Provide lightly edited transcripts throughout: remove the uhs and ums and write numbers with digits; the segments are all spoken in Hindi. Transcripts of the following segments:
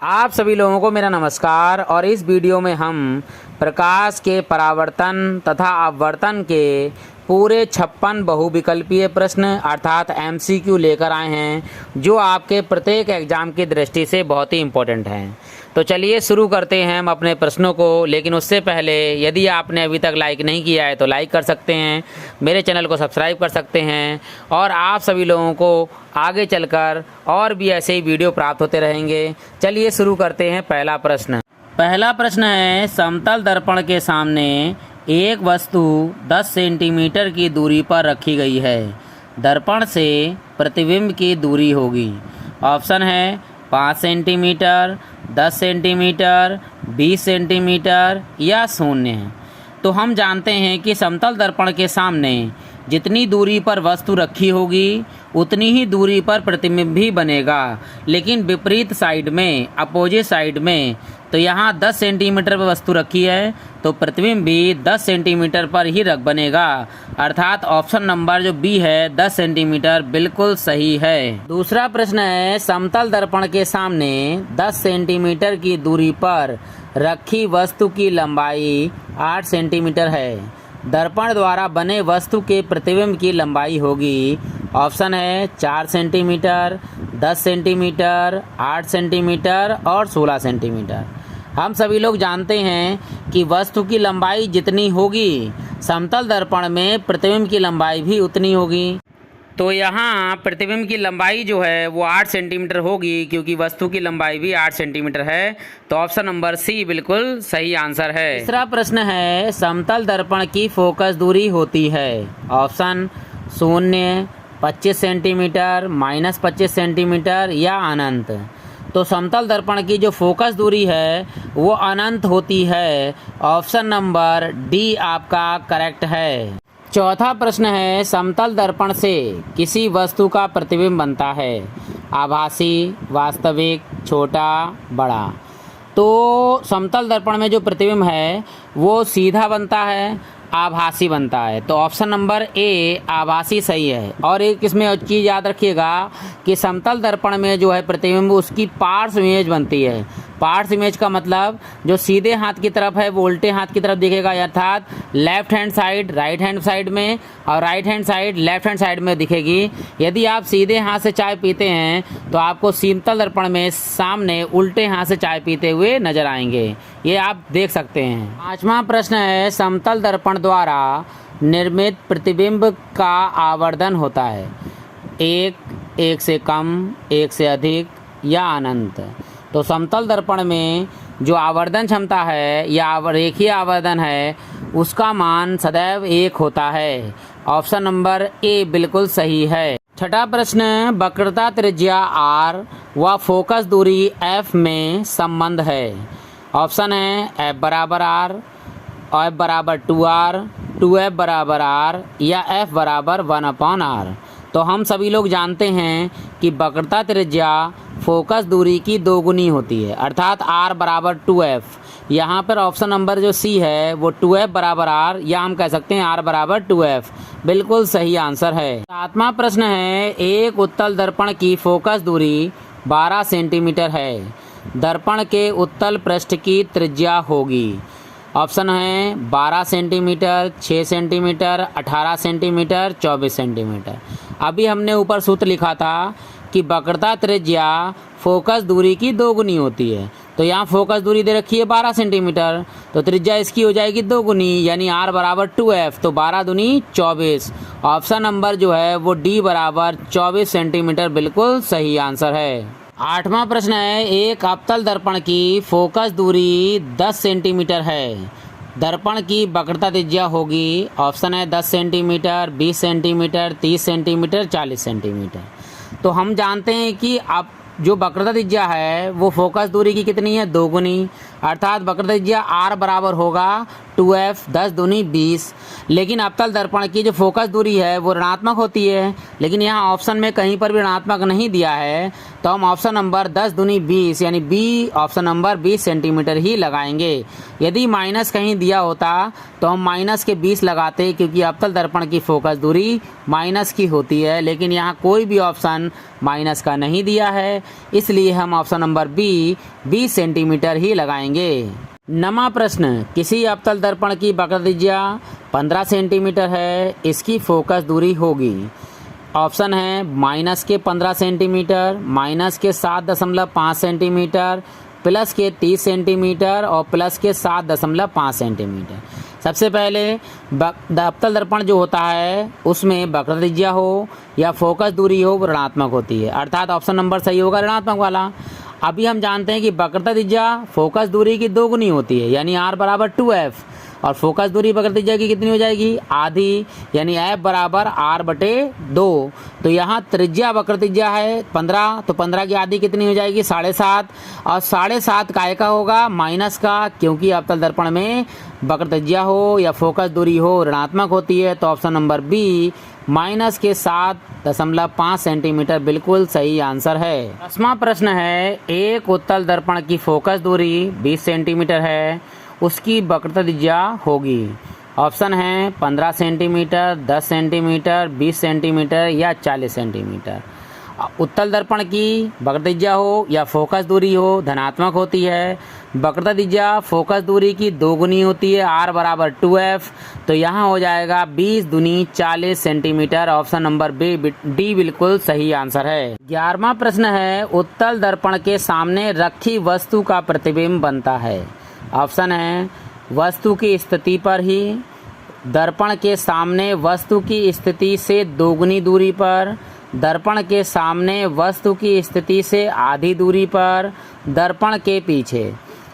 आप सभी लोगों को मेरा नमस्कार। और इस वीडियो में हम प्रकाश के परावर्तन तथा अपवर्तन के पूरे 56 बहुविकल्पीय प्रश्न अर्थात MCQ लेकर आए हैं, जो आपके प्रत्येक एग्जाम की दृष्टि से बहुत ही इम्पोर्टेंट हैं। तो चलिए शुरू करते हैं हम अपने प्रश्नों को। लेकिन उससे पहले यदि आपने अभी तक लाइक नहीं किया है तो लाइक कर सकते हैं, मेरे चैनल को सब्सक्राइब कर सकते हैं और आप सभी लोगों को आगे चलकर और भी ऐसे ही वीडियो प्राप्त होते रहेंगे। चलिए शुरू करते हैं। पहला प्रश्न है, समतल दर्पण के सामने एक वस्तु 10 सेंटीमीटर की दूरी पर रखी गई है। दर्पण से प्रतिबिंब की दूरी होगी। ऑप्शन है 5 सेंटीमीटर, 10 सेंटीमीटर, 20 सेंटीमीटर या 0। तो हम जानते हैं कि समतल दर्पण के सामने जितनी दूरी पर वस्तु रखी होगी उतनी ही दूरी पर प्रतिबिंब भी बनेगा, लेकिन विपरीत साइड में, अपोजिट साइड में। तो यहाँ 10 सेंटीमीटर पर वस्तु रखी है तो प्रतिबिंब भी 10 सेंटीमीटर पर ही बनेगा, अर्थात ऑप्शन नंबर जो बी है 10 सेंटीमीटर बिल्कुल सही है। दूसरा प्रश्न है, समतल दर्पण के सामने 10 सेंटीमीटर की दूरी पर रखी वस्तु की लंबाई 8 सेंटीमीटर है। दर्पण द्वारा बने वस्तु के प्रतिबिंब की लंबाई होगी। ऑप्शन है 4 सेंटीमीटर, 10 सेंटीमीटर, 8 सेंटीमीटर और 16 सेंटीमीटर। हम सभी लोग जानते हैं कि वस्तु की लंबाई जितनी होगी समतल दर्पण में प्रतिबिंब की लंबाई भी उतनी होगी। तो यहाँ प्रतिबिंब की लंबाई जो है वो 8 सेंटीमीटर होगी, क्योंकि वस्तु की लंबाई भी 8 सेंटीमीटर है। तो ऑप्शन नंबर सी बिल्कुल सही आंसर है। तीसरा प्रश्न है, समतल दर्पण की फोकस दूरी होती है। ऑप्शन 0, 25 सेंटीमीटर, -25 सेंटीमीटर या अनंत। तो समतल दर्पण की जो फोकस दूरी है वो अनंत होती है। ऑप्शन नंबर डी आपका करेक्ट है। चौथा प्रश्न है, समतल दर्पण से किसी वस्तु का प्रतिबिंब बनता है। आभासी, वास्तविक, छोटा, बड़ा। तो समतल दर्पण में जो प्रतिबिंब है वो सीधा बनता है, आभासी बनता है। तो ऑप्शन नंबर ए आभासी सही है। और एक इसमें चीज़ याद रखिएगा कि समतल दर्पण में जो है प्रतिबिंब उसकी पार्श्व इमेज बनती है। पार्श्व इमेज का मतलब जो सीधे हाथ की तरफ है वो उल्टे हाथ की तरफ दिखेगा, अर्थात left hand side right hand side में और right hand side left hand side में दिखेगी। यदि आप सीधे हाथ से चाय पीते हैं तो आपको समतल दर्पण में सामने उल्टे हाथ से चाय पीते हुए नजर आएंगे। ये आप देख सकते हैं। पांचवा प्रश्न है, समतल दर्पण द्वारा निर्मित प्रतिबिंब का आवर्धन होता है। एक से कम, एक से अधिक या अनंत। तो समतल दर्पण में जो आवर्धन क्षमता है या रेखीय आवर्धन है उसका मान सदैव 1 होता है। ऑप्शन नंबर ए बिल्कुल सही है। छठा प्रश्न, वक्रता त्रिज्या r व फोकस दूरी f में संबंध है। ऑप्शन है f बराबर r, f बराबर 2r, 2f बराबर r या f बराबर 1/r। तो हम सभी लोग जानते हैं कि वक्रता त्रिज्या फोकस दूरी की 2 गुनी होती है, अर्थात r बराबर 2f। यहाँ पर ऑप्शन नंबर जो सी है वो 2f बराबर r या हम कह सकते हैं r बराबर 2f बिल्कुल सही आंसर है। सातवां प्रश्न है, एक उत्तल दर्पण की फोकस दूरी 12 सेंटीमीटर है। दर्पण के उत्तल पृष्ठ की त्रिज्या होगी। ऑप्शन है 12 सेंटीमीटर, 6 सेंटीमीटर, 18 सेंटीमीटर, 24 सेंटीमीटर। अभी हमने ऊपर सूत्र लिखा था कि वक्रता त्रिज्या फोकस दूरी की 2 गुनी होती है। तो यहाँ फोकस दूरी दे रखी है 12 सेंटीमीटर, तो त्रिज्या इसकी हो जाएगी 2 गुनी, यानी r बराबर 2f। तो 12 दूनी 24। ऑप्शन नंबर जो है वो डी बराबर 24 सेंटीमीटर बिल्कुल सही आंसर है। आठवां प्रश्न है, एक अवतल दर्पण की फोकस दूरी 10 सेंटीमीटर है। दर्पण की वक्रता त्रिज्या होगी। ऑप्शन है 10 सेंटीमीटर, 20 सेंटीमीटर, 30 सेंटीमीटर, 40 सेंटीमीटर। तो हम जानते हैं कि अब जो वक्रता त्रिज्या है वो फोकस दूरी की कितनी है, 2 गुनी, अर्थात वक्रता त्रिज्या r बराबर होगा 2f, 10 दूनी 20। लेकिन अवतल दर्पण की जो फोकस दूरी है वो ऋणात्मक होती है, लेकिन यहाँ ऑप्शन में कहीं पर भी ऋणात्मक नहीं दिया है। तो हम ऑप्शन नंबर 10 दूनी 20 यानी बी ऑप्शन नंबर 20 सेंटीमीटर ही लगाएंगे। यदि माइनस कहीं दिया होता तो हम माइनस के 20 लगाते, क्योंकि अवतल दर्पण की फोकस दूरी माइनस की होती है, लेकिन यहाँ कोई भी ऑप्शन माइनस का नहीं दिया है, इसलिए हम ऑप्शन नंबर बी 20 सेंटीमीटर ही लगाएंगे। नवा प्रश्न, किसी अवतल दर्पण की वक्र त्रिज्या 15 सेंटीमीटर है, इसकी फोकस दूरी होगी। ऑप्शन है माइनस के 15 सेंटीमीटर, माइनस के 7.5 सेंटीमीटर, प्लस के 30 सेंटीमीटर और प्लस के 7.5 सेंटीमीटर। सबसे पहले अवतल दर्पण जो होता है उसमें वक्र त्रिज्या हो या फोकस दूरी हो वो ऋणात्मक होती है, अर्थात ऑप्शन नंबर सही होगा ऋणात्मक वाला। अभी हम जानते हैं कि वक्रता त्रिज्या फोकस दूरी की 2 गुनी होती है, यानी r बराबर 2f, और फोकस दूरी वक्र त्रिज्या की कितनी हो जाएगी, आधी, यानी f बराबर r/2। तो यहाँ त्रिज्या वक्र त्रिज्या है 15, तो 15 की आधी कितनी हो जाएगी, 7.5, और 7.5 काय का होगा, माइनस का, क्योंकि अवतल दर्पण में वक्र त्रिज्या हो या फोकस दूरी हो ऋणात्मक होती है। तो ऑप्शन नंबर बी माइनस के 7.5 सेंटीमीटर बिल्कुल सही आंसर है। 10वां प्रश्न है, एक उत्तल दर्पण की फोकस दूरी 20 सेंटीमीटर है, उसकी वक्रता त्रिज्या होगी। ऑप्शन है 15 सेंटीमीटर, 10 सेंटीमीटर, 20 सेंटीमीटर या 40 सेंटीमीटर। उत्तल दर्पण की वक्रता त्रिज्या हो या फोकस दूरी हो धनात्मक होती है। वक्रता त्रिज्या फोकस दूरी की 2 गुनी होती है, r बराबर 2f, तो यहाँ हो जाएगा 20 दूनी 40 सेंटीमीटर। ऑप्शन नंबर डी बिल्कुल सही आंसर है। 11वां प्रश्न है, उत्तल दर्पण के सामने रखी वस्तु का प्रतिबिंब बनता है। ऑप्शन है वस्तु की स्थिति पर ही, दर्पण के सामने वस्तु की स्थिति से 2 गुनी दूरी पर, दर्पण के सामने वस्तु की स्थिति से आधी दूरी पर, दर्पण के पीछे।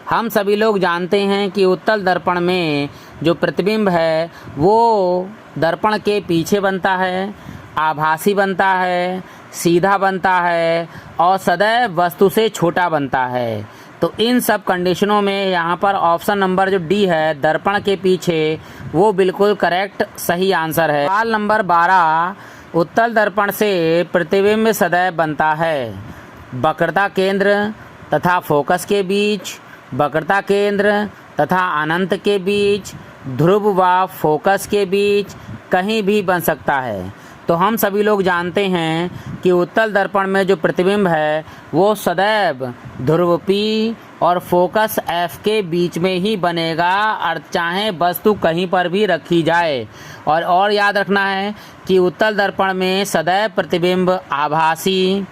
हम सभी लोग जानते हैं कि उत्तल दर्पण में जो प्रतिबिंब है वो दर्पण के पीछे बनता है, आभासी बनता है, सीधा बनता है और सदैव वस्तु से छोटा बनता है। तो इन सब कंडीशनों में यहाँ पर ऑप्शन नंबर जो डी है दर्पण के पीछे वो बिल्कुल करेक्ट सही आंसर है। सवाल नंबर 12, उत्तल दर्पण से प्रतिबिंब सदैव बनता है। वक्रता केंद्र तथा फोकस के बीच, वक्रता केंद्र तथा अनंत के बीच, ध्रुव व फोकस के बीच, कहीं भी बन सकता है। तो हम सभी लोग जानते हैं कि उत्तल दर्पण में जो प्रतिबिंब है वो सदैव ध्रुव P और फोकस F के बीच में ही बनेगा, और चाहे वस्तु कहीं पर भी रखी जाए। और याद रखना है कि उत्तल दर्पण में सदैव प्रतिबिंब आभासी,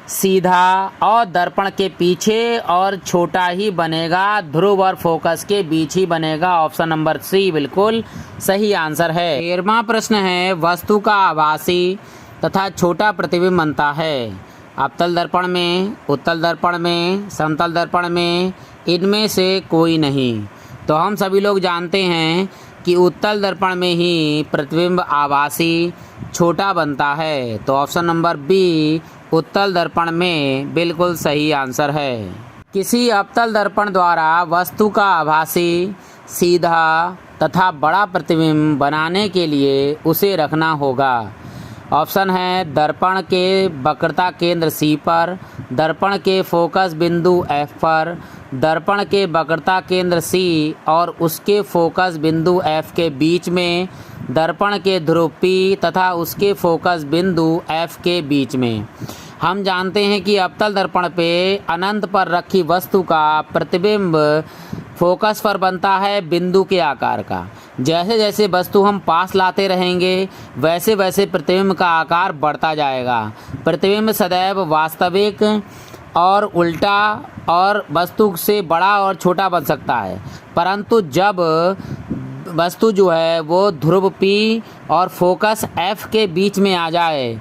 सीधा और दर्पण के पीछे और छोटा ही बनेगा, ध्रुव और फोकस के बीच ही बनेगा। ऑप्शन नंबर सी बिल्कुल सही आंसर है। 13वां प्रश्न है, वस्तु का आभासी तथा छोटा प्रतिबिंब बनता है। अवतल दर्पण में, उत्तल दर्पण में, समतल दर्पण में, इनमें से कोई नहीं। तो हम सभी लोग जानते हैं कि उत्तल दर्पण में ही प्रतिबिंब आभासी छोटा बनता है। तो ऑप्शन नंबर बी उत्तल दर्पण में बिल्कुल सही आंसर है। किसी अवतल दर्पण द्वारा वस्तु का आभासी, सीधा तथा बड़ा प्रतिबिंब बनाने के लिए उसे रखना होगा। ऑप्शन है दर्पण के वक्रता केंद्र C पर, दर्पण के फोकस बिंदु F पर, दर्पण के वक्रता केंद्र C और उसके फोकस बिंदु F के बीच में, दर्पण के ध्रुव P तथा उसके फोकस बिंदु F के बीच में। हम जानते हैं कि अवतल दर्पण पे अनंत पर रखी वस्तु का प्रतिबिंब फोकस पर बनता है बिंदु के आकार का। जैसे जैसे वस्तु हम पास लाते रहेंगे वैसे वैसे प्रतिबिंब का आकार बढ़ता जाएगा। प्रतिबिंब सदैव वास्तविक और उल्टा और वस्तु से बड़ा और छोटा बन सकता है, परंतु जब वस्तु जो है वो ध्रुव P और फोकस F के बीच में आ जाए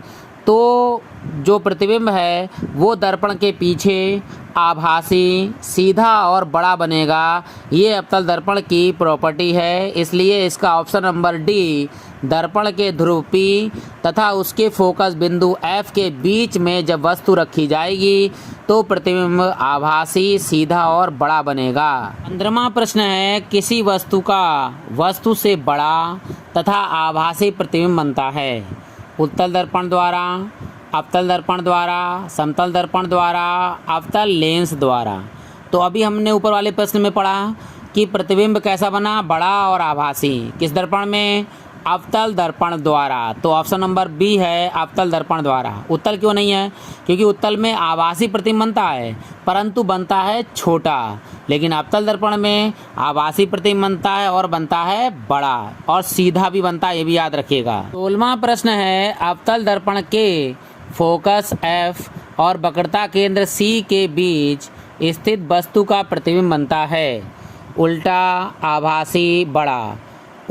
तो जो प्रतिबिंब है वो दर्पण के पीछे आभासी, सीधा और बड़ा बनेगा। ये अवतल दर्पण की प्रॉपर्टी है, इसलिए इसका ऑप्शन नंबर डी दर्पण के ध्रुव P तथा उसके फोकस बिंदु F के बीच में जब वस्तु रखी जाएगी तो प्रतिबिंब आभासी, सीधा और बड़ा बनेगा। 15वां प्रश्न है, किसी वस्तु का वस्तु से बड़ा तथा आभासी प्रतिबिंब बनता है। उत्तल दर्पण द्वारा, अवतल दर्पण द्वारा, समतल दर्पण द्वारा, अवतल लेंस द्वारा। तो अभी हमने ऊपर वाले प्रश्न में पढ़ा कि प्रतिबिंब कैसा बना, बड़ा और आभासी। किस दर्पण में? अवतल दर्पण द्वारा। तो ऑप्शन नंबर बी है अवतल दर्पण द्वारा। उत्तल क्यों नहीं है? क्योंकि उत्तल में आभासी प्रतिबिंब बनता है परंतु बनता है छोटा, लेकिन अवतल दर्पण में आभासी प्रतिबिंब बनता है और बनता है बड़ा और सीधा भी बनता है, ये भी याद रखिएगा। 16वां प्रश्न है अवतल दर्पण के फोकस F और वक्रता केंद्र C के बीच स्थित वस्तु का प्रतिबिंब बनता है उल्टा, आभासी, बड़ा,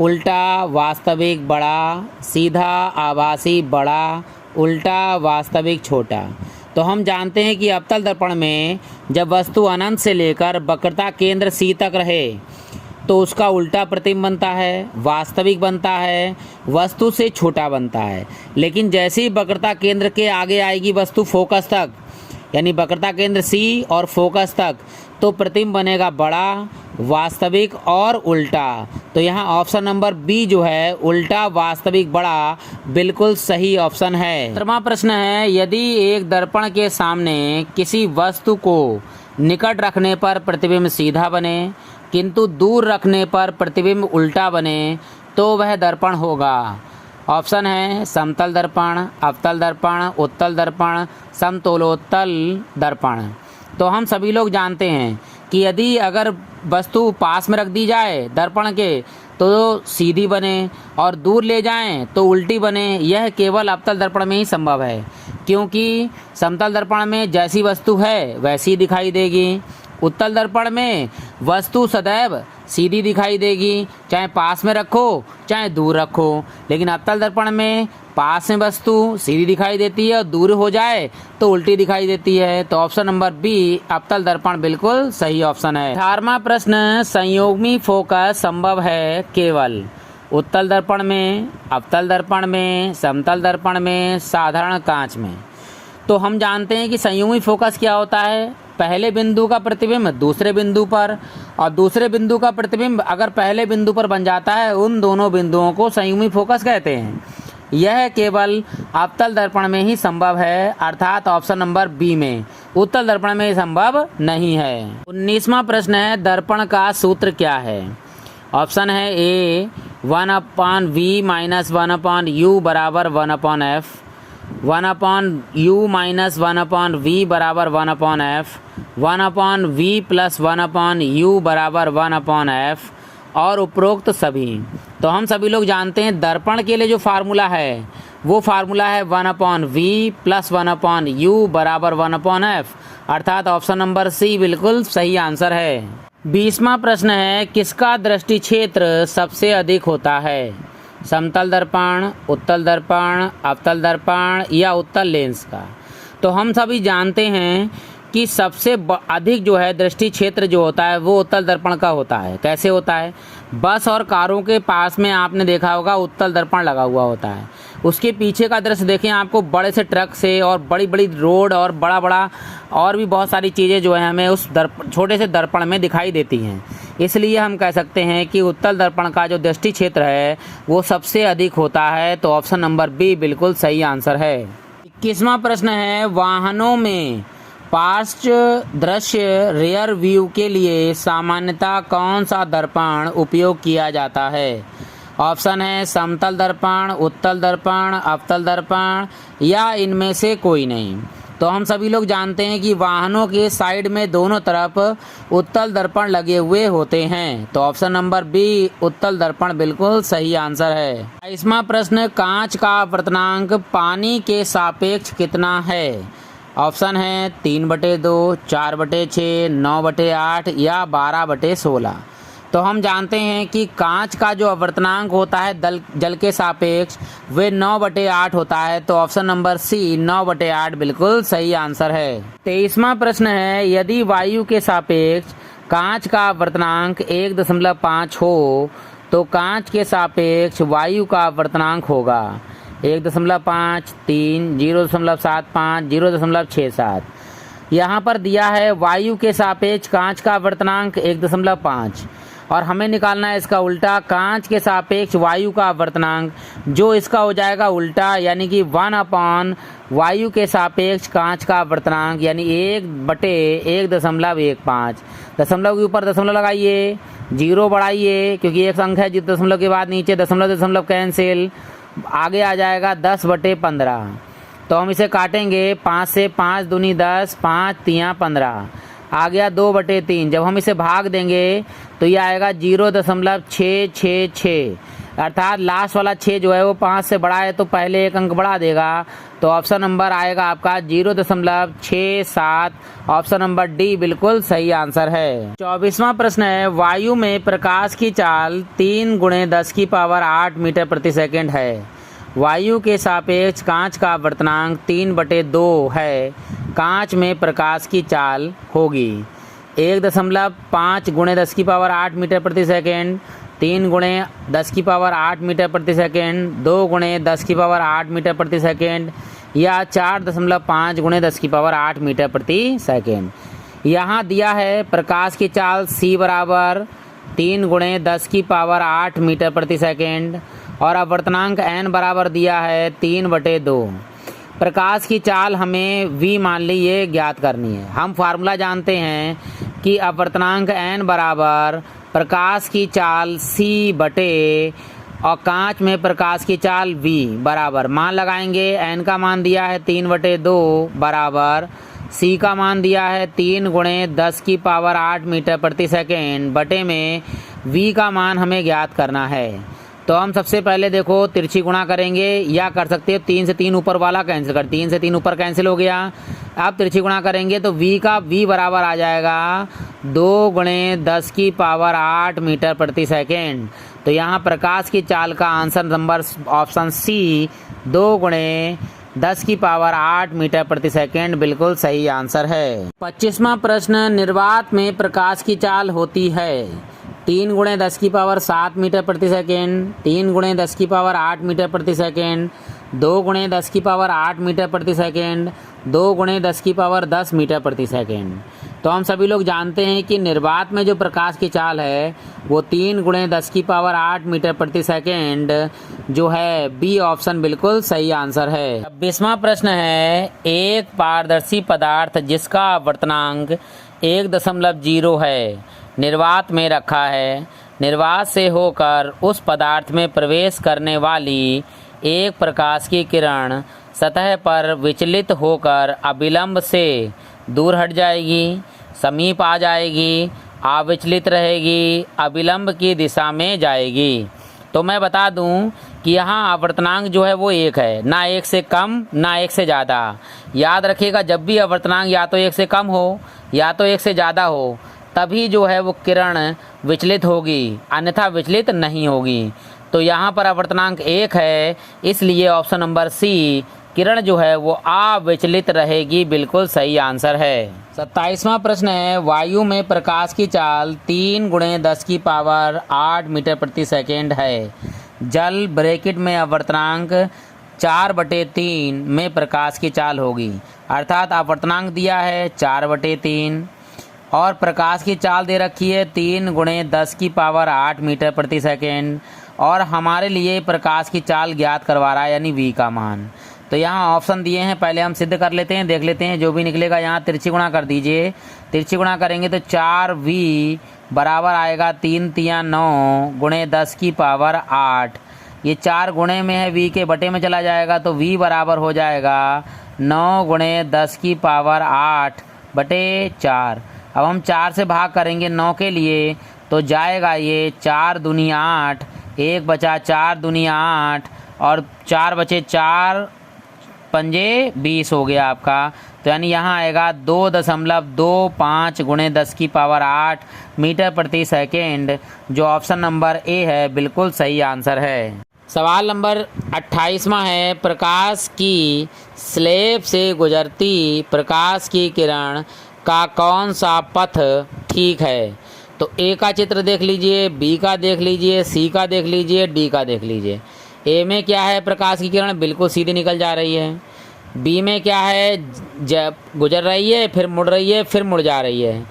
उल्टा, वास्तविक, बड़ा, सीधा, आभासी, बड़ा, उल्टा, वास्तविक, छोटा। तो हम जानते हैं कि अवतल दर्पण में जब वस्तु अनंत से लेकर वक्रता केंद्र C तक रहे तो उसका उल्टा प्रतिबिंब बनता है, वास्तविक बनता है, वस्तु से छोटा बनता है। लेकिन जैसे ही वक्रता केंद्र के आगे आएगी वस्तु फोकस तक, यानी वक्रता केंद्र C और फोकस तक, तो प्रतिबिंब बनेगा बड़ा, वास्तविक और उल्टा। तो यहाँ ऑप्शन नंबर बी जो है उल्टा, वास्तविक, बड़ा बिल्कुल सही ऑप्शन है। 17वां प्रश्न है यदि एक दर्पण के सामने किसी वस्तु को निकट रखने पर प्रतिबिंब सीधा बने किंतु दूर रखने पर प्रतिबिंब उल्टा बने तो वह दर्पण होगा। ऑप्शन है समतल दर्पण, अवतल दर्पण, उत्तल दर्पण, समतलोत्तल दर्पण। तो हम सभी लोग जानते हैं कि यदि अगर वस्तु पास में रख दी जाए दर्पण के तो सीधी बने और दूर ले जाएं तो उल्टी बने, यह केवल अवतल दर्पण में ही संभव है, क्योंकि समतल दर्पण में जैसी वस्तु है वैसी दिखाई देगी, उत्तल दर्पण में वस्तु सदैव सीधी दिखाई देगी, चाहे पास में रखो चाहे दूर रखो। लेकिन अवतल दर्पण में पास में वस्तु सीधी दिखाई देती है और दूर हो जाए तो उल्टी दिखाई देती है। तो ऑप्शन नंबर बी अवतल दर्पण बिल्कुल सही ऑप्शन है। 18वां प्रश्न संयोगी फोकस संभव है केवल उत्तल दर्पण में, अवतल दर्पण में, समतल दर्पण में, साधारण कांच में। तो हम जानते हैं कि संयोगी फोकस क्या होता है, पहले बिंदु का प्रतिबिंब दूसरे बिंदु पर और दूसरे बिंदु का प्रतिबिंब अगर पहले बिंदु पर बन जाता है, उन दोनों बिंदुओं को संयुग्मी फोकस कहते हैं। यह केवल अवतल दर्पण में ही संभव है, अर्थात ऑप्शन नंबर बी में, उत्तल दर्पण में संभव नहीं है। 19वां प्रश्न है दर्पण का सूत्र क्या है। ऑप्शन है ए 1/v - 1/u बराबर 1/f, 1/u - 1/v बराबर 1/f, 1/v + 1/u बराबर 1/f और उपरोक्त सभी। तो हम सभी लोग जानते हैं दर्पण के लिए जो फार्मूला है वो फार्मूला है 1/v + 1/u बराबर 1/f, अर्थात ऑप्शन नंबर सी बिल्कुल सही आंसर है। 20वां प्रश्न है किसका दृष्टि क्षेत्र सबसे अधिक होता है, समतल दर्पण, उत्तल दर्पण, अवतल दर्पण या उत्तल लेंस का। तो हम सभी जानते हैं कि सबसे अधिक जो है दृष्टि क्षेत्र जो होता है वो उत्तल दर्पण का होता है। कैसे होता है, बस और कारों के पास में आपने देखा होगा उत्तल दर्पण लगा हुआ होता है, उसके पीछे का दृश्य देखें आपको बड़े से ट्रक से और बड़ी बड़ी रोड और बड़ा बड़ा और भी बहुत सारी चीज़ें जो है हमें उस छोटे से दर्पण में दिखाई देती हैं। इसलिए हम कह सकते हैं कि उत्तल दर्पण का जो दृष्टि क्षेत्र है वो सबसे अधिक होता है। तो ऑप्शन नंबर बी बिल्कुल सही आंसर है। 21वां प्रश्न है वाहनों में पार्श्व दृश्य रियर व्यू के लिए सामान्यतः कौन सा दर्पण उपयोग किया जाता है। ऑप्शन है समतल दर्पण, उत्तल दर्पण, अवतल दर्पण या इनमें से कोई नहीं। तो हम सभी लोग जानते हैं कि वाहनों के साइड में दोनों तरफ उत्तल दर्पण लगे हुए होते हैं। तो ऑप्शन नंबर बी उत्तल दर्पण बिल्कुल सही आंसर है। 22वां प्रश्न कांच का अपवर्तनांक पानी के सापेक्ष कितना है। ऑप्शन है 3/2, 4/6, 9/8 या 12/16। तो हम जानते हैं कि कांच का जो अपवर्तनांक होता है जल के सापेक्ष वे 9/8 होता है। तो ऑप्शन नंबर सी 9/8 बिल्कुल सही आंसर है। 23वां प्रश्न है यदि वायु के सापेक्ष कांच का अपवर्तनांक 1.5 हो तो कांच के सापेक्ष वायु का अपवर्तनांक होगा 1.5, 3, 0.75, 0.67। यहाँ पर दिया है वायु के सापेक्ष कांच का अपवर्तनांक 1.5 और हमें निकालना है इसका उल्टा कांच के सापेक्ष वायु का अपवर्तनांक, जो इसका हो जाएगा उल्टा यानी कि 1/, वायु के सापेक्ष कांच का अपवर्तनांक यानी 1/1.15। दशमलव के ऊपर दशमलव लगाइए, 0 बढ़ाइए क्योंकि एक अंक है जिस दशमलव के बाद नीचे दशमलव दशमलव कैंसिल, आगे आ जाएगा 10/15। तो हम इसे काटेंगे 5 से, 5 दूनी 10, 5 तियाँ 15, आ गया 2/3। जब हम इसे भाग देंगे तो ये आएगा 0.666, अर्थात लास्ट वाला 6 जो है वो 5 से बड़ा है तो पहले एक अंक बढ़ा देगा। तो ऑप्शन नंबर आएगा आपका 0.67। ऑप्शन नंबर डी बिल्कुल सही आंसर है। 24वां प्रश्न है, वायु में प्रकाश की चाल 3 × 10⁸ मीटर प्रति सेकंड है। वायु के सापेक्ष कांच का अपवर्तनांक 3/2 है। कांच में प्रकाश की चाल होगी 1.5 × 10⁸ मीटर प्रति सेकंड, 3 × 10⁸ मीटर प्रति सेकंड, 2 × 10⁸ मीटर प्रति सेकंड या 4.5 × 10⁸ मीटर प्रति सेकंड। यहाँ दिया है प्रकाश की चाल c बराबर 3 × 10⁸ मीटर प्रति सेकंड और अपवर्तनांक n बराबर दिया है 3/2। प्रकाश की चाल हमें v मान ली ये ज्ञात करनी है। हम फार्मूला जानते हैं कि अपवर्तनांक n बराबर प्रकाश की चाल c बटे और कांच में प्रकाश की चाल v बराबर मान लगाएंगे। n का मान दिया है 3/2 बराबर c का मान दिया है 3 × 10⁸ मीटर प्रति सेकंड बटे में v का मान हमें ज्ञात करना है। तो हम सबसे पहले देखो तिरछी गुणा करेंगे या कर सकते हो 3 से 3 ऊपर वाला कैंसिल कर, 3 से 3 ऊपर कैंसिल हो गया। अब तिरछी गुणा करेंगे तो v बराबर आ जाएगा 2 × 10⁸ मीटर प्रति सेकंड। तो यहाँ प्रकाश की चाल का answer number option C 2 × 10⁸ metre प्रति सेकंड बिल्कुल सही आंसर है। 25वां प्रश्न, निर्वात में प्रकाश की चाल होती है 3 × 10⁷ मीटर प्रति सेकंड, 3 × 10⁸ मीटर प्रति सेकंड, 2 × 10⁸ मीटर प्रति सेकंड, 2 × 10⁻10 मीटर प्रति सेकंड। तो हम सभी लोग जानते हैं कि निर्वात में जो प्रकाश की चाल है वो 3 × 10⁸ मीटर प्रति सेकंड जो है बी ऑप्शन बिल्कुल सही आंसर है। 26वां प्रश्न है, एक पारदर्शी पदार्थ जिसका अपवर्तनांक 1.0 है निर्वात में रखा है। निर्वात से होकर उस पदार्थ में प्रवेश करने वाली एक प्रकाश की किरण सतह पर विचलित होकर अविलंब से दूर हट जाएगी, समीप आ जाएगी, अविचलित रहेगी, अविलंब की दिशा में जाएगी। तो मैं बता दूं कि यहाँ अपवर्तनांक जो है वो 1 है, ना 1 से कम ना 1 से ज़्यादा। याद रखिएगा जब भी अपवर्तनांक या तो 1 से कम हो या तो 1 से ज़्यादा हो तभी जो है वो किरण विचलित होगी, अन्यथा विचलित नहीं होगी। तो यहाँ पर अपवर्तनांक 1 है, इसलिए ऑप्शन नंबर सी किरण जो है वो अविचलित रहेगी बिल्कुल सही आंसर है। 27वां प्रश्न है, वायु में प्रकाश की चाल 3 × 10⁸ मीटर प्रति सेकंड है। जल ब्रैकेट में अपवर्तनांक 4/3 में प्रकाश की चाल होगी, अर्थात अपवर्तनांक दिया है 4/3 और प्रकाश की चाल दे रखी है 3 × 10⁸ मीटर प्रति सेकंड और हमारे लिए प्रकाश की चाल ज्ञात करवा रहा है यानी v का मान। तो यहाँ ऑप्शन दिए हैं, पहले हम सिद्ध कर लेते हैं, देख लेते हैं जो भी निकलेगा। यहाँ तिरछी गुणा कर दीजिए, तिरछी गुणा करेंगे तो 4v बराबर आएगा 3 तियाँ 9 × 10⁸। ये 4 गुणे में है, v के बटे में चला जाएगा तो v बराबर हो जाएगा 9 × 10⁸ बटे 4। अब हम 4 से भाग करेंगे 9 के लिए तो जाएगा ये 4 दूनी 8, 1 बचा 4 दूनी 8 और 4 बचे 4 पंजे 20 हो गया आपका। तो यानी यहाँ आएगा 2.25 × 10⁸ मीटर प्रति सेकेंड जो ऑप्शन नंबर ए है बिल्कुल सही आंसर है। सवाल नंबर 28वां है, प्रकाश की स्लेब से गुजरती प्रकाश की किरण का कौन सा पथ ठीक है। तो ए का चित्र देख लीजिए, बी का देख लीजिए, सी का देख लीजिए, डी का देख लीजिए। ए में क्या है, प्रकाश की किरण बिल्कुल सीधी निकल जा रही है। बी में क्या है, जब गुजर रही है फिर मुड़ रही है फिर मुड़ जा रही है।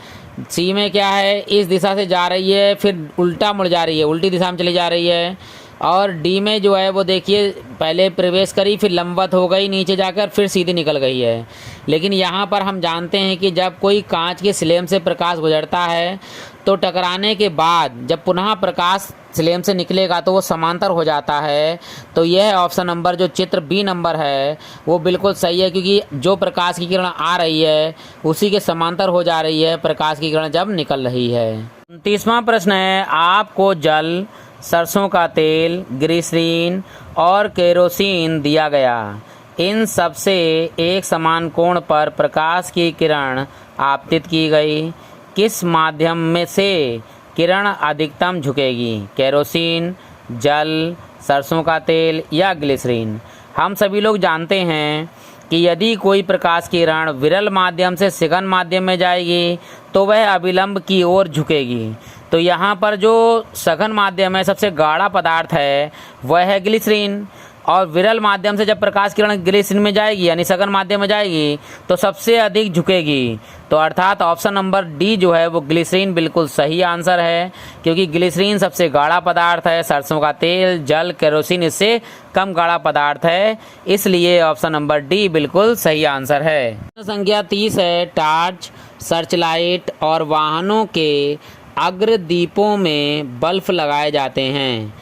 सी में क्या है, इस दिशा से जा रही है फिर उल्टा मुड़ जा रही है, उल्टी दिशा में चली जा रही है। और डी में जो है वो देखिए पहले प्रवेश करी, फिर लंबवत हो गई नीचे जाकर, फिर सीधी निकल गई है। लेकिन यहाँ पर हम जानते हैं कि जब कोई कांच के स्लेम से प्रकाश गुजरता है तो टकराने के बाद जब पुनः प्रकाश स्लेम से निकलेगा तो वो समांतर हो जाता है। तो यह ऑप्शन नंबर जो चित्र बी नंबर है वो बिल्कुल सही है, क्योंकि जो प्रकाश की किरण आ रही है उसी के समांतर हो जा रही है प्रकाश की किरण जब निकल रही है। 29वां प्रश्न है, आपको जल, सरसों का तेल, ग्लिसरीन और केरोसिन दिया गया। इन सब से एक समान कोण पर प्रकाश की किरण आपतित की गई। किस माध्यम में से किरण अधिकतम झुकेगी? केरोसिन, जल, सरसों का तेल या ग्लिसरीन? हम सभी लोग जानते हैं कि यदि कोई प्रकाश की किरण विरल माध्यम से सघन माध्यम में जाएगी तो वह अभिलंब की ओर झुकेगी। तो यहाँ पर जो सघन माध्यम है, सबसे गाढ़ा पदार्थ है, वह है ग्लिसरीन। और विरल माध्यम से जब प्रकाश किरण ग्लिसरीन में जाएगी यानी सघन माध्यम में जाएगी तो सबसे अधिक झुकेगी। तो अर्थात ऑप्शन नंबर डी जो है वो ग्लिसरीन बिल्कुल सही आंसर है, क्योंकि ग्लिसरीन सबसे गाढ़ा पदार्थ है। सरसों का तेल, जल, केरोसिन इससे कम गाढ़ा पदार्थ है, इसलिए ऑप्शन नंबर डी बिल्कुल सही आंसर है। संख्या 30 है, टार्च, सर्चलाइट और वाहनों के अग्रदीपों में बल्ब लगाए जाते हैं।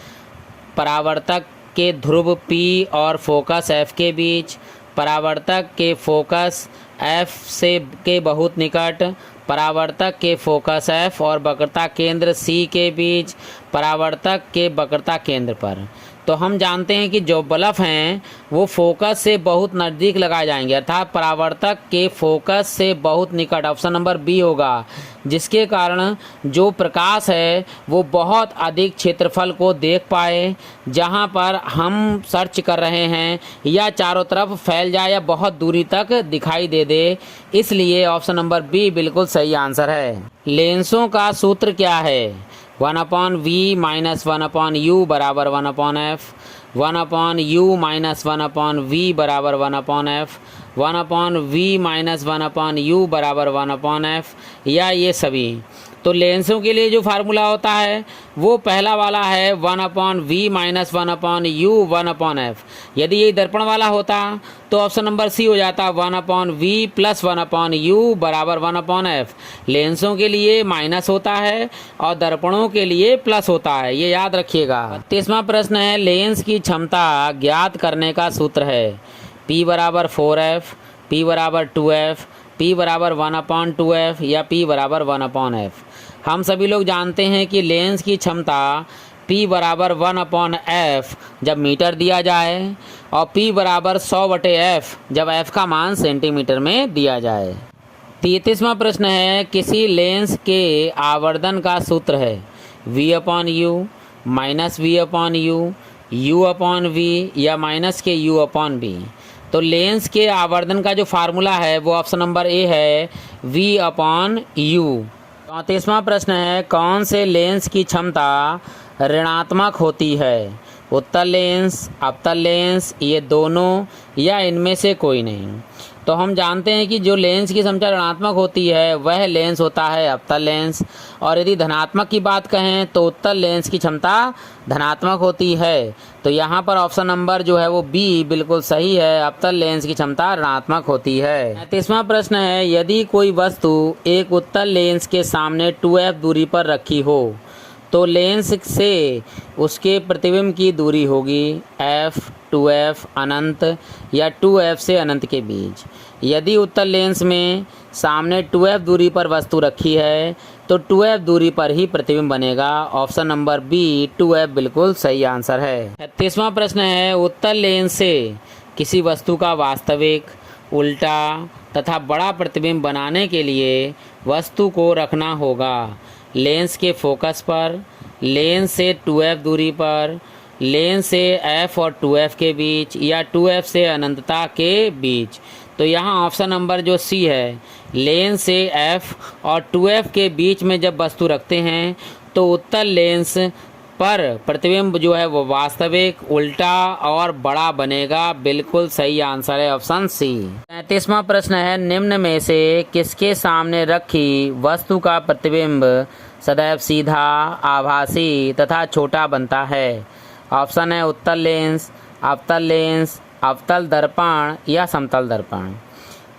परावर्तक के ध्रुव P और फोकस F के बीच, परावर्तक के फोकस F से के बहुत निकट, परावर्तक के फोकस F और वक्रता केंद्र C के बीच, परावर्तक के वक्रता केंद्र पर। तो हम जानते हैं कि जो बल्ब हैं वो फोकस से बहुत नज़दीक लगाए जाएंगे, अर्थात परावर्तक के फोकस से बहुत निकट, ऑप्शन नंबर बी होगा, जिसके कारण जो प्रकाश है वो बहुत अधिक क्षेत्रफल को देख पाए जहां पर हम सर्च कर रहे हैं, या चारों तरफ फैल जाए या बहुत दूरी तक दिखाई दे। इसलिए ऑप्शन नंबर बी बिल्कुल सही आंसर है। लेंसों का सूत्र क्या है? 1/v माइनस 1/u बराबर 1/f, 1/u माइनस 1/v बराबर 1/f, 1/v माइनस 1/u बराबर 1/f, या ये सभी। तो लेंसों के लिए जो फार्मूला होता है वो पहला वाला है 1/v माइनस 1/u 1/f। यदि ये दर्पण वाला होता तो ऑप्शन नंबर सी हो जाता 1/v प्लस 1/u बराबर 1/f। लेंसों के लिए माइनस होता है और दर्पणों के लिए प्लस होता है, ये याद रखिएगा। 32वां प्रश्न है, लेंस की क्षमता ज्ञात करने का सूत्र है। P बराबर 4f, P बराबर 2f, P बराबर 1/2f या P बराबर 1/f। हम सभी लोग जानते हैं कि लेंस की क्षमता P बराबर 1/f जब मीटर दिया जाए और P बराबर 100/f जब f का मान सेंटीमीटर में दिया जाए। 33वां प्रश्न है, किसी लेंस के आवर्धन का सूत्र है V/u माइनस V/u, U/v या माइनस के U/v। तो लेंस के आवर्धन का जो फार्मूला है वो ऑप्शन नंबर ए है V/u। 34वां प्रश्न है, कौन से लेंस की क्षमता ऋणात्मक होती है? उत्तल लेंस, अवतल लेंस, ये दोनों या इनमें से कोई नहीं? तो हम जानते हैं कि जो लेंस की क्षमता ऋणात्मक होती है वह लेंस होता है अवतल लेंस, और यदि धनात्मक की बात कहें तो उत्तल लेंस की क्षमता धनात्मक होती है। तो यहाँ पर ऑप्शन नंबर जो है वो बी बिल्कुल सही है, अवतल लेंस की क्षमता ऋणात्मक होती है। 35वां प्रश्न है, यदि कोई वस्तु एक उत्तल लेंस के सामने 2f दूरी पर रखी हो तो लेंस से उसके प्रतिबिंब की दूरी होगी f, 2f अनंत या 2f से अनंत के बीच। यदि उत्तल लेंस में सामने 2f दूरी पर वस्तु रखी है तो 2f दूरी पर ही प्रतिबिंब बनेगा, ऑप्शन नंबर बी 2f बिल्कुल सही आंसर है। 36वां प्रश्न है, उत्तल लेंस से किसी वस्तु का वास्तविक, उल्टा तथा बड़ा प्रतिबिंब बनाने के लिए वस्तु को रखना होगा लेंस के फोकस पर, लेंस से 2f दूरी पर, लेंस से f और 2f के बीच या 2f से अनंतता के बीच। तो यहाँ ऑप्शन नंबर जो सी है, लेंस से f और 2f के बीच में जब वस्तु रखते हैं तो उत्तल लेंस पर प्रतिबिंब जो है वो वास्तविक, उल्टा और बड़ा बनेगा, बिल्कुल सही आंसर है ऑप्शन सी। 35वां प्रश्न है, निम्न में से किसके सामने रखी वस्तु का प्रतिबिंब सदैव सीधा, आभासी तथा छोटा बनता है? ऑप्शन है उत्तल लेंस, अवतल दर्पण या समतल दर्पण।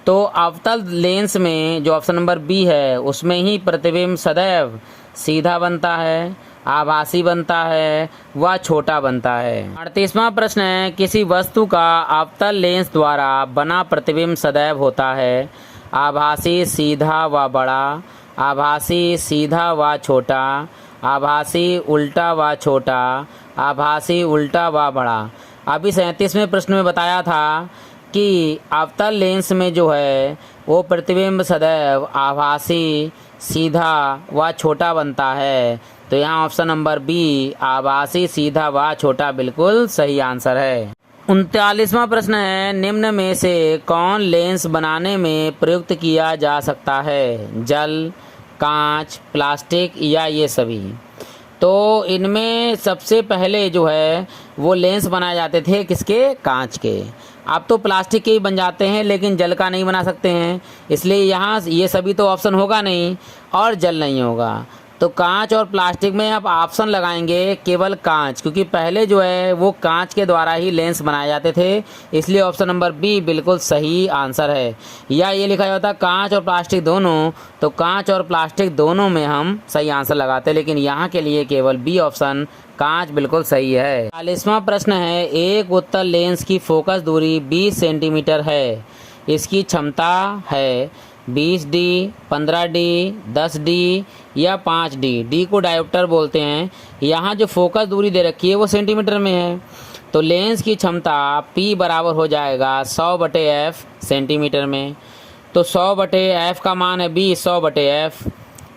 तो अवतल लेंस में जो ऑप्शन नंबर बी है उसमें ही प्रतिबिंब सदैव सीधा बनता है, आभासी बनता है व छोटा बनता है। 38वां प्रश्न है, किसी वस्तु का अवतल लेंस द्वारा बना प्रतिबिंब सदैव होता है आभासी सीधा व बड़ा, आभासी सीधा व छोटा, आभासी उल्टा व छोटा, आभासी उल्टा व बड़ा। अभी 37वें प्रश्न में बताया था कि अवतल लेंस में जो है वो प्रतिबिंब सदैव आभासी सीधा व छोटा बनता है। तो यहाँ ऑप्शन नंबर बी आभासी सीधा व छोटा बिल्कुल सही आंसर है। 39वां प्रश्न है, निम्न में से कौन लेंस बनाने में प्रयुक्त किया जा सकता है? जल, कांच, प्लास्टिक या ये सभी? तो इनमें सबसे पहले जो है वो लेंस बनाए जाते थे किसके? कांच के। अब तो प्लास्टिक के ही बन जाते हैं लेकिन जल का नहीं बना सकते हैं, इसलिए यहाँ ये सभी तो ऑप्शन होगा नहीं और जल नहीं होगा। तो कांच और प्लास्टिक में आप ऑप्शन लगाएंगे केवल कांच, क्योंकि पहले जो है वो कांच के द्वारा ही लेंस बनाए जाते थे, इसलिए ऑप्शन नंबर बी बिल्कुल सही आंसर है। या ये लिखा जाता कांच और प्लास्टिक दोनों, तो कांच और प्लास्टिक दोनों में हम सही आंसर लगाते, लेकिन यहाँ के लिए केवल बी ऑप्शन कांच बिल्कुल सही है। 40वां प्रश्न है, एक उत्तल लेंस की फोकस दूरी 20 सेंटीमीटर है, इसकी क्षमता है 20D, 15D, 10D या 5D। डी को डायोप्टर बोलते हैं। यहाँ जो फोकस दूरी दे रखी है वो सेंटीमीटर में है, तो लेंस की क्षमता P बराबर हो जाएगा 100/f सेंटीमीटर में। तो 100/f का मान है 20, 100/f,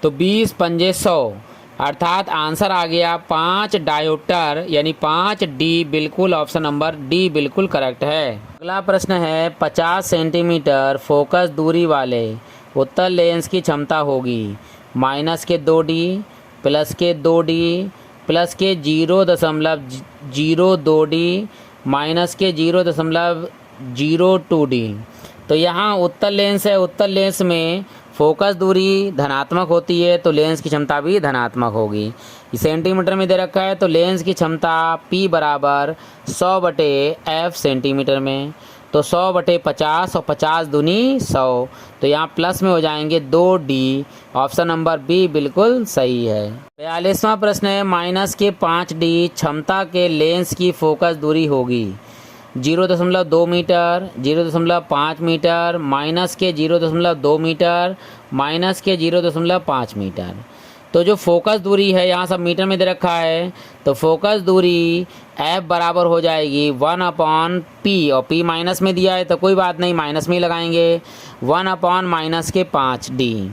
तो 20 पंजे 100, अर्थात आंसर आ गया 5 डायोप्टर यानी 5D। बिल्कुल ऑप्शन नंबर डी बिल्कुल करेक्ट है। अगला प्रश्न है, 50 सेंटीमीटर फोकस दूरी वाले उत्तल लेंस की क्षमता होगी -2D, +2D, +0.02D, -0.02D। तो यहाँ उत्तल लेंस है, उत्तल लेंस में फोकस दूरी धनात्मक होती है तो लेंस की क्षमता भी धनात्मक होगी। सेंटीमीटर में दे रखा है तो लेंस की क्षमता P बराबर 100/f सेंटीमीटर में, तो 100/50 और 50 दूनी 100, तो यहाँ प्लस में हो जाएंगे 2D। ऑप्शन नंबर बी बिल्कुल सही है। 42वां प्रश्न है, -5D क्षमता के लेंस की फोकस दूरी होगी 0.2 मीटर, 0.5 मीटर, -0.2 मीटर, -0.5 मीटर। तो जो फोकस दूरी है यहाँ सब मीटर में दे रखा है, तो फोकस दूरी F बराबर हो जाएगी 1/P, और P माइनस में दिया है तो कोई बात नहीं, माइनस में ही लगाएंगे, 1/-5D।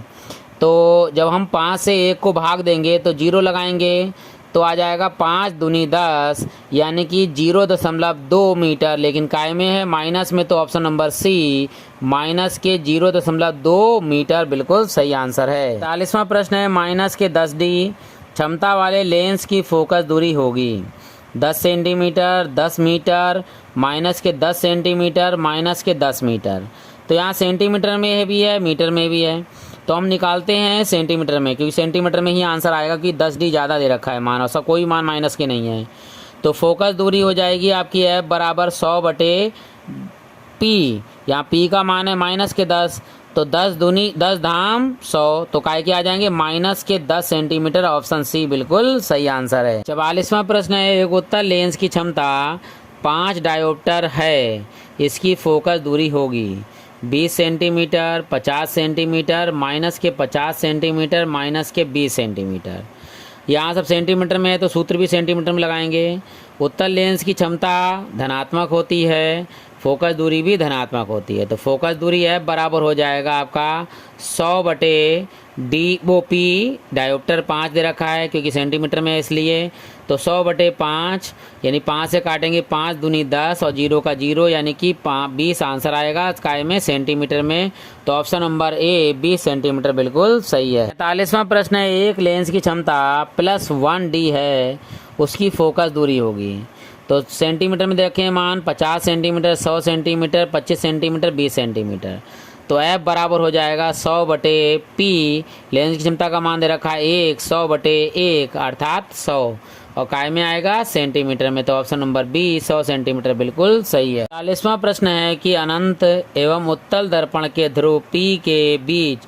तो जब हम 5 से 1 को भाग देंगे तो 0 लगाएंगे तो आ जाएगा 5 दूनी 10 यानी कि 0.2 मीटर, लेकिन काय में है माइनस में, तो ऑप्शन नंबर सी -0.2 मीटर बिल्कुल सही आंसर है। 40वां प्रश्न है, -10D क्षमता वाले लेंस की फोकस दूरी होगी 10 सेंटीमीटर, 10 मीटर, -10 सेंटीमीटर, -10 मीटर। तो यहाँ सेंटीमीटर में भी है, मीटर में भी है, तो हम निकालते हैं सेंटीमीटर में, क्योंकि सेंटीमीटर में ही आंसर आएगा कि 10D ज़्यादा दे रखा है मान, और सब कोई मान माइनस के नहीं है। तो फोकस दूरी हो जाएगी आपकी F बराबर 100/P, यहाँ P का मान है -10, तो 10 दूनी 10 धाम 100, तो काय के आ जाएंगे -10 सेंटीमीटर। ऑप्शन सी बिल्कुल सही आंसर है। 44वां प्रश्न है, एक उत्तल लेंस की क्षमता 5 डायोप्टर है, इसकी फोकस दूरी होगी 20 सेंटीमीटर, 50 सेंटीमीटर, -50 सेंटीमीटर, -20 सेंटीमीटर। यहाँ सब सेंटीमीटर में है तो सूत्र भी सेंटीमीटर में लगाएंगे। उत्तल लेंस की क्षमता धनात्मक होती है, फोकस दूरी भी धनात्मक होती है, तो फोकस दूरी है बराबर हो जाएगा आपका 100/D, वो P डायोप्टर 5 दे रखा है क्योंकि सेंटीमीटर में है इसलिए, तो 100/5 यानी 5 से काटेंगे 5 दूनी 10 और 0 का 0 यानी कि 20 आंसर आएगा काय में सेंटीमीटर में, तो ऑप्शन नंबर ए 20 सेंटीमीटर बिल्कुल सही है। 45वां प्रश्न है, एक लेंस की क्षमता +1D है, उसकी फोकस दूरी होगी, तो सेंटीमीटर में देखें मान 50 सेंटीमीटर, 100 सेंटीमीटर, 25 सेंटीमीटर, 20 सेंटीमीटर। तो F बराबर हो जाएगा 100/P। लेंस की क्षमता का मान दे रखा है 100/1 अर्थात 100, और काय में आएगा सेंटीमीटर में। तो ऑप्शन नंबर बी 100 सेंटीमीटर बिल्कुल सही है। 40वां प्रश्न है कि अनंत एवं उत्तल दर्पण के ध्रुव P के बीच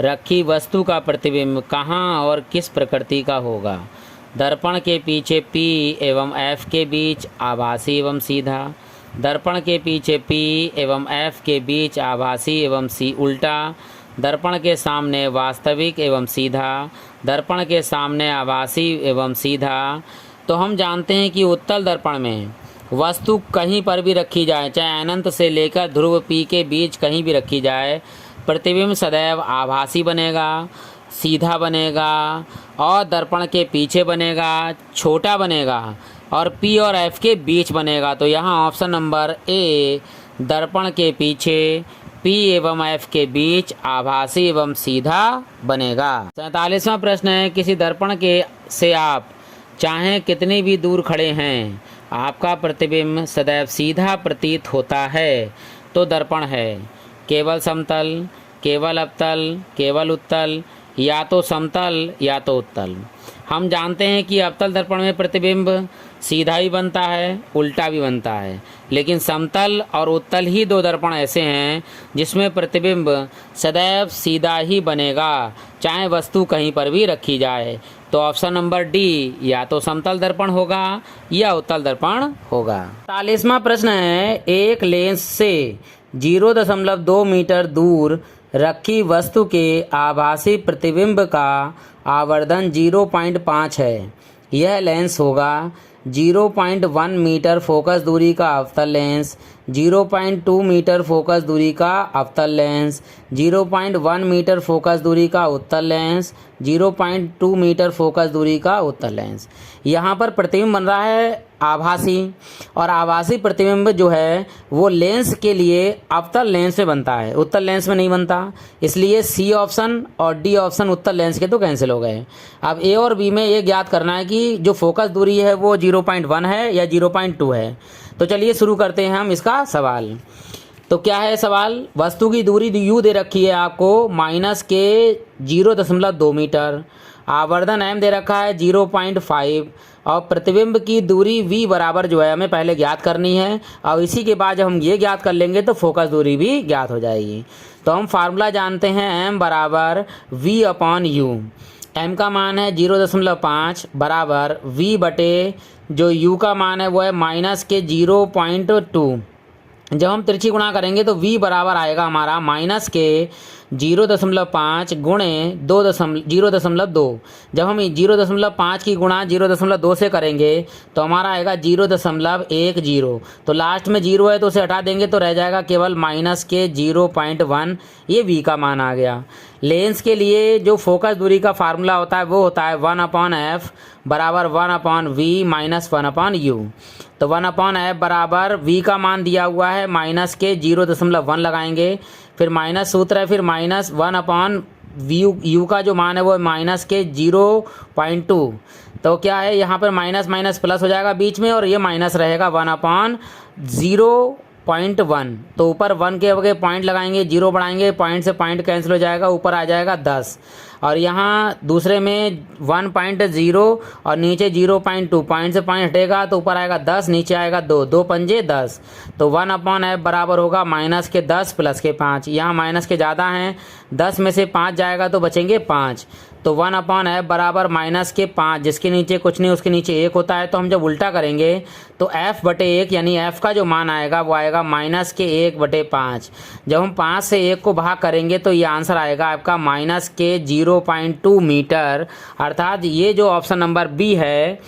रखी वस्तु का प्रतिबिंब कहाँ और किस प्रकृति का होगा। दर्पण के पीछे P एवं F के बीच आभासी एवं सीधा, दर्पण के पीछे P एवं F के बीच आभासी एवं उल्टा, दर्पण के सामने वास्तविक एवं सीधा, दर्पण के सामने आभासी एवं सीधा। तो हम जानते हैं कि उत्तल दर्पण में वस्तु कहीं पर भी रखी जाए, चाहे अनंत से लेकर ध्रुव P के बीच कहीं भी रखी जाए, प्रतिबिंब सदैव आभासी बनेगा, सीधा बनेगा और दर्पण के पीछे बनेगा, छोटा बनेगा और P और F के बीच बनेगा। तो यहाँ ऑप्शन नंबर ए दर्पण के पीछे P एवं F के बीच आभासी एवं सीधा बनेगा। 47वां प्रश्न है किसी दर्पण के से आप चाहे कितनी भी दूर खड़े हैं, आपका प्रतिबिंब सदैव सीधा प्रतीत होता है। तो दर्पण है केवल समतल, केवल अवतल, केवल उत्तल, या तो समतल या तो उत्तल। हम जानते हैं कि अवतल दर्पण में प्रतिबिंब सीधा भी बनता है, उल्टा भी बनता है, लेकिन समतल और उत्तल ही दो दर्पण ऐसे हैं जिसमें प्रतिबिंब सदैव सीधा ही बनेगा, चाहे वस्तु कहीं पर भी रखी जाए। तो ऑप्शन नंबर डी या तो समतल दर्पण होगा या उत्तल दर्पण होगा। 40वां प्रश्न है एक लेंस से 0.2 मीटर दूर रखी वस्तु के आभासी प्रतिबिंब का आवर्धन 0.5 है। यह लेंस होगा 0.1 मीटर फोकस दूरी का अवतल लेंस, 0.2 मीटर फोकस दूरी का अवतल लेंस, 0.1 मीटर फोकस दूरी का उत्तल लेंस, 0.2 मीटर फोकस दूरी का उत्तल लेंस। यहाँ पर प्रतिबिंब बन रहा है आभासी, और आभासी प्रतिबिंब जो है वो लेंस के लिए अवतल लेंस में बनता है, उत्तल लेंस में नहीं बनता। इसलिए सी ऑप्शन और डी ऑप्शन उत्तल लेंस के तो कैंसिल हो गए। अब ए और बी में ये ज्ञात करना है कि जो फोकस दूरी है वो 0.1 है या 0.2 है। तो चलिए शुरू करते हैं हम इसका सवाल। तो क्या है सवाल, वस्तु की दूरी यू दे रखी है आपको माइनस के 0.2 मीटर, आवर्धन m दे रखा है 0.5 और प्रतिबिंब की दूरी v बराबर जो है हमें पहले ज्ञात करनी है, और इसी के बाद जब हम ये ज्ञात कर लेंगे तो फोकस दूरी भी ज्ञात हो जाएगी। तो हम फार्मूला जानते हैं m बराबर v/u। m का मान है 0.5 बराबर v बटे जो u का मान है वो है माइनस के 0.2। जब हम तिरछी गुणा करेंगे तो v बराबर आएगा हमारा माइनस के 0.5 गुणे 0.2। जब हम 0.5 की गुणा 0.2 से करेंगे तो हमारा आएगा 0.10। तो लास्ट में 0 है तो उसे हटा देंगे तो रह जाएगा केवल माइनस के 0.1। ये v का मान आ गया। लेंस के लिए जो फोकस दूरी का फार्मूला होता है वो होता है 1/f बराबर 1/v माइनस 1/u। तो 1/f बराबर v का मान दिया हुआ है माइनस के 0.1 लगाएंगे, फिर माइनस सूत्र है, फिर माइनस 1/u का जो मान है वो माइनस के 0.2। तो क्या है यहाँ पर माइनस माइनस प्लस हो जाएगा बीच में और ये माइनस रहेगा 1/0.1। तो ऊपर 1 के जगह पॉइंट लगाएंगे, 0 बढ़ाएंगे, पॉइंट से पॉइंट कैंसिल हो जाएगा, ऊपर आ जाएगा 10। और यहाँ दूसरे में 1.0 और नीचे 0.2, पॉइंट से पॉइंट हटेगा तो ऊपर आएगा 10, नीचे आएगा 2, 2 पंजे 10। तो 1/f बराबर होगा माइनस के 10 प्लस के 5। यहाँ माइनस के ज़्यादा हैं, 10 में से 5 जाएगा तो बचेंगे 5। तो 1/f बराबर माइनस के 5, जिसके नीचे कुछ नहीं उसके नीचे 1 होता है। तो हम जब उल्टा करेंगे तो f/1 यानी f का जो मान आएगा वो आएगा माइनस के 1/5। जब हम 5 से 1 को भाग करेंगे तो ये आंसर आएगा आपका माइनस के 0.2 मीटर। अर्थात ये जो ऑप्शन नंबर बी है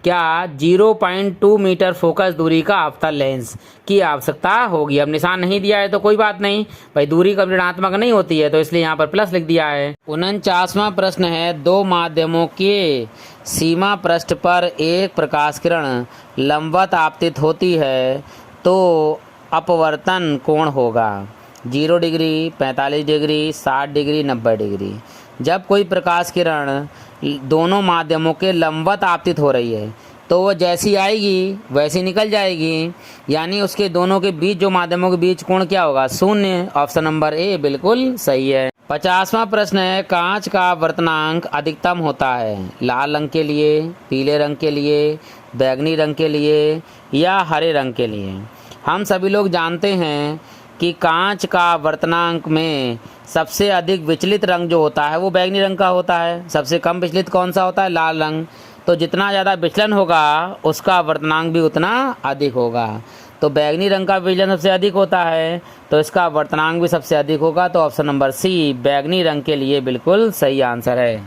क्या 0.2 मीटर फोकस दूरी का अवतल लेंस की आवश्यकता होगी। अब निशान नहीं दिया है तो कोई बात नहीं भाई, दूरी कभी ऋणात्मक नहीं होती है तो इसलिए यहाँ पर प्लस लिख दिया है। 49वां प्रश्न है दो माध्यमों के सीमा पृष्ठ पर एक प्रकाश किरण लंबवत आपतित होती है तो अपवर्तन कोण होगा 0 डिग्री, 45 डिग्री, 60 डिग्री, 90 डिग्री। जब कोई प्रकाश किरण दोनों माध्यमों के लंबवत आपतित हो रही है तो वो जैसी आएगी वैसी निकल जाएगी, यानी उसके दोनों के बीच जो माध्यमों के बीच कोण क्या होगा, शून्य। ऑप्शन नंबर ए बिल्कुल सही है। 50वां प्रश्न है, कांच का वर्तनांक अधिकतम होता है लाल रंग के लिए, पीले रंग के लिए, बैंगनी रंग के लिए या हरे रंग के लिए। हम सभी लोग जानते हैं कि कांच का वर्तनांक में सबसे अधिक विचलित रंग जो होता है वो बैंगनी रंग का होता है। सबसे कम विचलित कौन सा होता है, लाल रंग। तो जितना ज़्यादा विचलन होगा उसका वर्तनांक भी उतना अधिक होगा। तो बैंगनी रंग का विचलन सबसे अधिक होता है तो इसका वर्तनांक भी सबसे अधिक होगा। तो ऑप्शन नंबर सी बैंगनी रंग के लिए बिल्कुल सही आंसर है।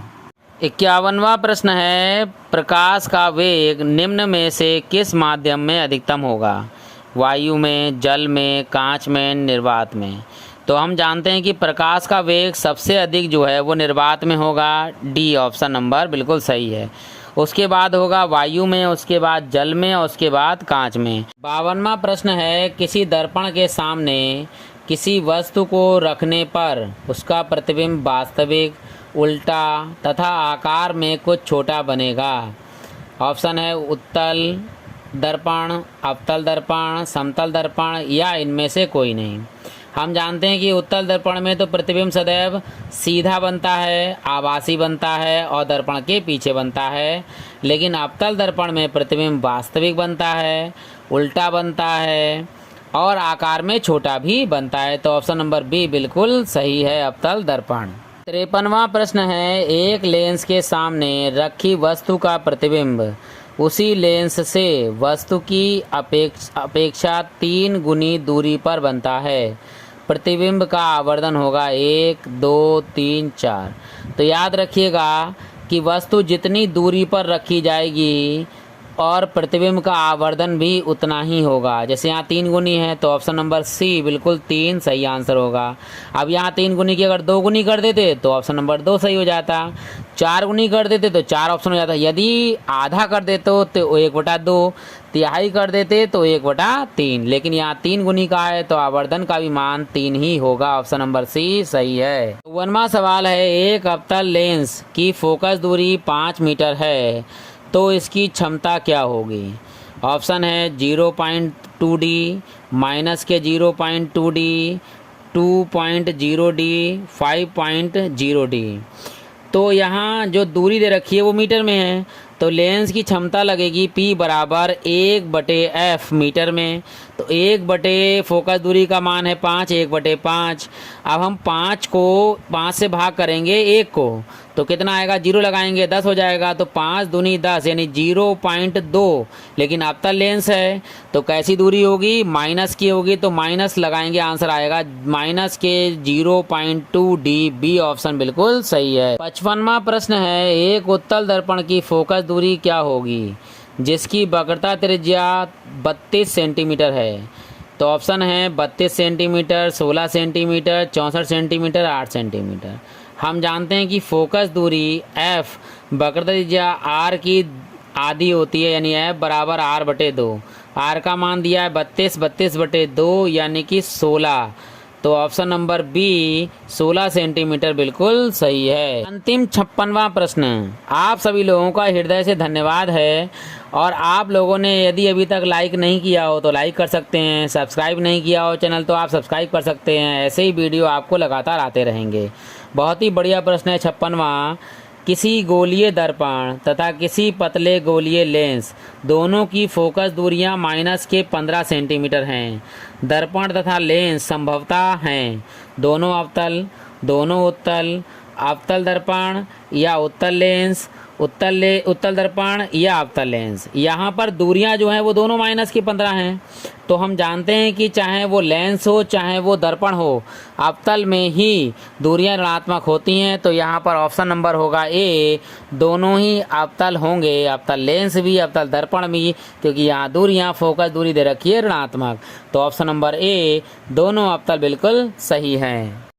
51वां प्रश्न है, प्रकाश का वेग निम्न में से किस माध्यम में अधिकतम होगा, वायु में, जल में, कांच में, निर्वात में। तो हम जानते हैं कि प्रकाश का वेग सबसे अधिक जो है वो निर्वात में होगा। डी ऑप्शन नंबर बिल्कुल सही है। उसके बाद होगा वायु में, उसके बाद जल में और उसके बाद कांच में। 52वां प्रश्न है, किसी दर्पण के सामने किसी वस्तु को रखने पर उसका प्रतिबिंब वास्तविक, उल्टा तथा आकार में कुछ छोटा बनेगा। ऑप्शन है उत्तल दर्पण, अवतल दर्पण, समतल दर्पण या इनमें से कोई नहीं। हम जानते हैं कि उत्तल दर्पण में तो प्रतिबिंब सदैव सीधा बनता है, आभासी बनता है और दर्पण के पीछे बनता है, लेकिन अवतल दर्पण में प्रतिबिंब वास्तविक बनता है, उल्टा बनता है और आकार में छोटा भी बनता है। तो ऑप्शन नंबर बी बिल्कुल सही है, अवतल दर्पण। 53वां प्रश्न है, एक लेंस के सामने रखी वस्तु का प्रतिबिंब उसी लेंस से वस्तु की अपेक्षा 3 गुनी दूरी पर बनता है। प्रतिबिंब का आवर्धन होगा 1, 2, 3, 4। तो याद रखिएगा कि वस्तु जितनी दूरी पर रखी जाएगी और प्रतिबिंब का आवर्धन भी उतना ही होगा। जैसे यहाँ 3 गुनी है तो ऑप्शन नंबर सी बिल्कुल 3 सही आंसर होगा। अब यहाँ 3 गुनी की अगर 2 गुनी कर देते तो ऑप्शन नंबर 2 सही हो जाता। 4 गुनी कर देते तो 4 ऑप्शन हो जाता। यदि आधा कर देते तो 1/2, तिहाई कर देते तो 1/3, लेकिन यहाँ 3 गुनी का है तो आवर्धन का भी मान 3 ही होगा। ऑप्शन नंबर सी सही है। 52वां सवाल है, एक अवतल लेंस की फोकस दूरी 5 मीटर है तो इसकी क्षमता क्या होगी। ऑप्शन है 0.2D, माइनस के 0.2D, 2.0D, 5.0D। तो यहाँ जो दूरी दे रखी है वो मीटर में है तो लेंस की क्षमता लगेगी P बराबर 1/f मीटर में। तो 1 फोकस दूरी का मान है 5, 1/5। अब हम 5 को 5 से भाग करेंगे 1 को तो कितना आएगा, 0 लगाएंगे 10 हो जाएगा। तो 5 दूनी 10 यानी 0.2। लेकिन अवतल लेंस है तो कैसी दूरी होगी, माइनस की होगी तो माइनस लगाएंगे, आंसर आएगा माइनस के 0.2D। बी ऑप्शन बिल्कुल सही है। 55वां प्रश्न है, एक उत्तल दर्पण की फोकस दूरी क्या होगी जिसकी वक्रता त्रिज्या 32 सेंटीमीटर है। तो ऑप्शन है 32 सेंटीमीटर, 16 सेंटीमीटर, 64 सेंटीमीटर, 8 सेंटीमीटर। हम जानते हैं कि फोकस दूरी f वक्रता त्रिज्या r की आधी होती है, यानी f बराबर r/2। r का मान दिया है 32/2 यानी कि 16। तो ऑप्शन नंबर बी 16 सेंटीमीटर बिल्कुल सही है। अंतिम 56वां प्रश्न, आप सभी लोगों का हृदय से धन्यवाद है और आप लोगों ने यदि अभी तक लाइक नहीं किया हो तो लाइक कर सकते हैं, सब्सक्राइब नहीं किया हो चैनल तो आप सब्सक्राइब कर सकते हैं। ऐसे ही वीडियो आपको लगातार आते रहेंगे। बहुत ही बढ़िया प्रश्न है 56वां, किसी गोलीय दर्पण तथा किसी पतले गोलीय लेंस दोनों की फोकस दूरियां माइनस के 15 सेंटीमीटर हैं। दर्पण तथा लेंस संभवतः हैं दोनों अवतल, दोनों उत्तल, अवतल दर्पण या उत्तल लेंस, उत्तल दर्पण या अवतल लेंस। यहाँ पर दूरियां जो हैं वो दोनों माइनस की 15 हैं। तो हम जानते हैं कि चाहे वो लेंस हो चाहे वो दर्पण हो, अवतल में ही दूरियां ऋणात्मक होती हैं। तो यहाँ पर ऑप्शन नंबर होगा ए, दोनों ही अवतल होंगे, अवतल लेंस भी अवतल दर्पण भी, क्योंकि यहाँ दूरियां फोकस दूरी दे रखी है ऋणात्मक। तो ऑप्शन नंबर ए दोनों अवतल बिल्कुल सही हैं।